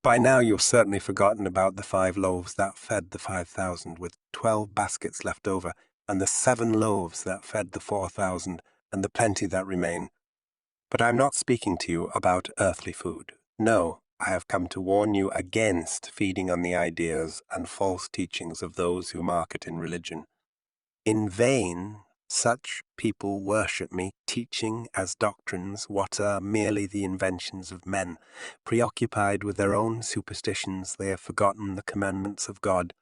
By now you've certainly forgotten about the 5 loaves that fed the 5,000 with 12 baskets left over, and the 7 loaves that fed the 4,000 and the plenty that remain. But I'm not speaking to you about earthly food. No, I have come to warn you against feeding on the ideas and false teachings of those who market in religion. In vain, such people worship me, teaching as doctrines what are merely the inventions of men. Preoccupied with their own superstitions, they have forgotten the commandments of God.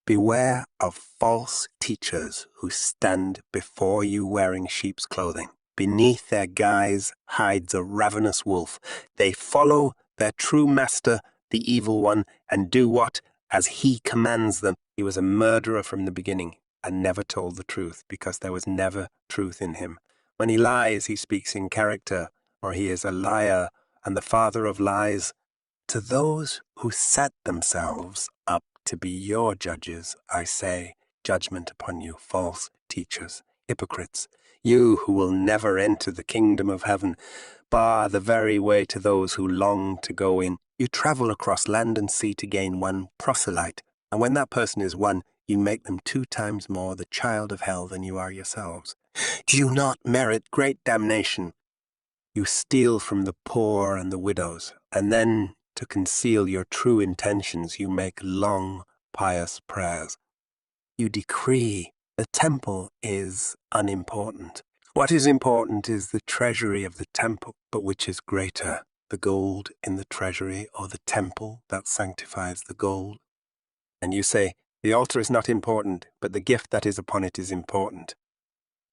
Beware of false teachers who stand before you wearing sheep's clothing. Beneath their guise hides a ravenous wolf. They follow their true master, the evil one, and do what, as he commands them. He was a murderer from the beginning and never told the truth, because there was never truth in him. When he lies, he speaks in character, or he is a liar and the father of lies. To those who set themselves up to be your judges, I say, judgment upon you, false teachers, hypocrites, you who will never enter the kingdom of heaven, bar the very way to those who long to go in. You travel across land and sea to gain one proselyte, and when that person is won, you make them 2 times more the child of hell than you are yourselves. Do you not merit great damnation? You steal from the poor and the widows, and then, to conceal your true intentions, you make long, pious prayers. You decree the temple is unimportant. What is important is the treasury of the temple, but which is greater, the gold in the treasury or the temple that sanctifies the gold? And you say, the altar is not important, but the gift that is upon it is important.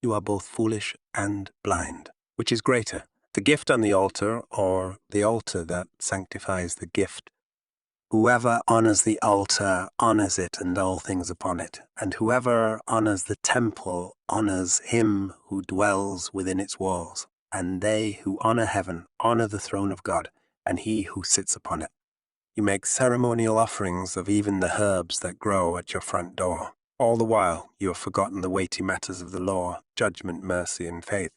You are both foolish and blind. Which is greater, the gift on the altar or the altar that sanctifies the gift? Whoever honors the altar honors it and all things upon it, and whoever honors the temple honors him who dwells within its walls. And they who honor heaven honor the throne of God, and he who sits upon it. You make ceremonial offerings of even the herbs that grow at your front door. All the while you have forgotten the weighty matters of the law, judgment, mercy, and faith.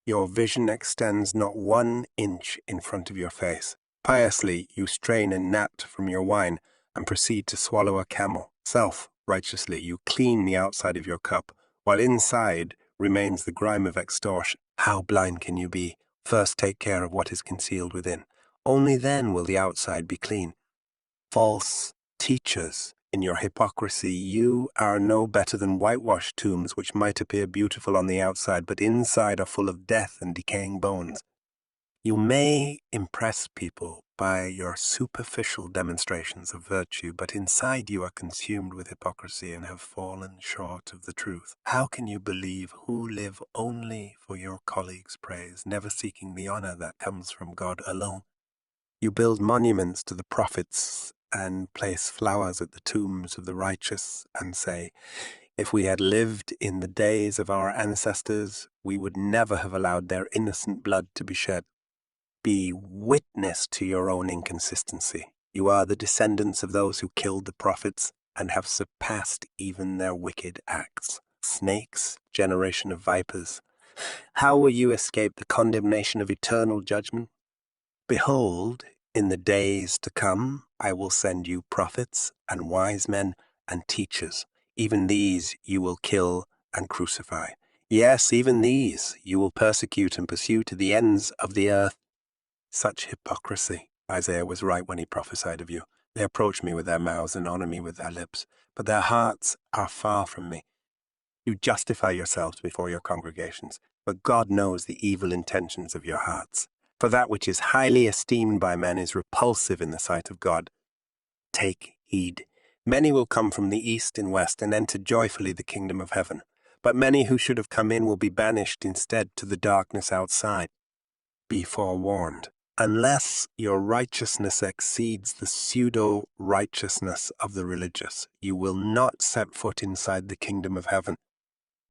Your vision extends not 1 inch in front of your face. Piously you strain a gnat from your wine and proceed to swallow a camel. Self-righteously you clean the outside of your cup, while inside remains the grime of extortion. How blind can you be? First take care of what is concealed within. Only then will the outside be clean. False teachers, in your hypocrisy, you are no better than whitewashed tombs which might appear beautiful on the outside, but inside are full of death and decaying bones. You may impress people by your superficial demonstrations of virtue, but inside you are consumed with hypocrisy and have fallen short of the truth. How can you believe who live only for your colleagues' praise, never seeking the honor that comes from God alone? You build monuments to the prophets and place flowers at the tombs of the righteous and say, if we had lived in the days of our ancestors, we would never have allowed their innocent blood to be shed. Be witness to your own inconsistency. You are the descendants of those who killed the prophets and have surpassed even their wicked acts. Snakes, generation of vipers, how will you escape the condemnation of eternal judgment? Behold, in the days to come, I will send you prophets and wise men and teachers. Even these you will kill and crucify. Yes, even these you will persecute and pursue to the ends of the earth. Such hypocrisy. Isaiah was right when he prophesied of you. They approach me with their mouths and honor me with their lips, but their hearts are far from me. You justify yourselves before your congregations, but God knows the evil intentions of your hearts. For that which is highly esteemed by men is repulsive in the sight of God. Take heed. Many will come from the east and west and enter joyfully the kingdom of heaven. But many who should have come in will be banished instead to the darkness outside. Be forewarned. Unless your righteousness exceeds the pseudo-righteousness of the religious, you will not set foot inside the kingdom of heaven.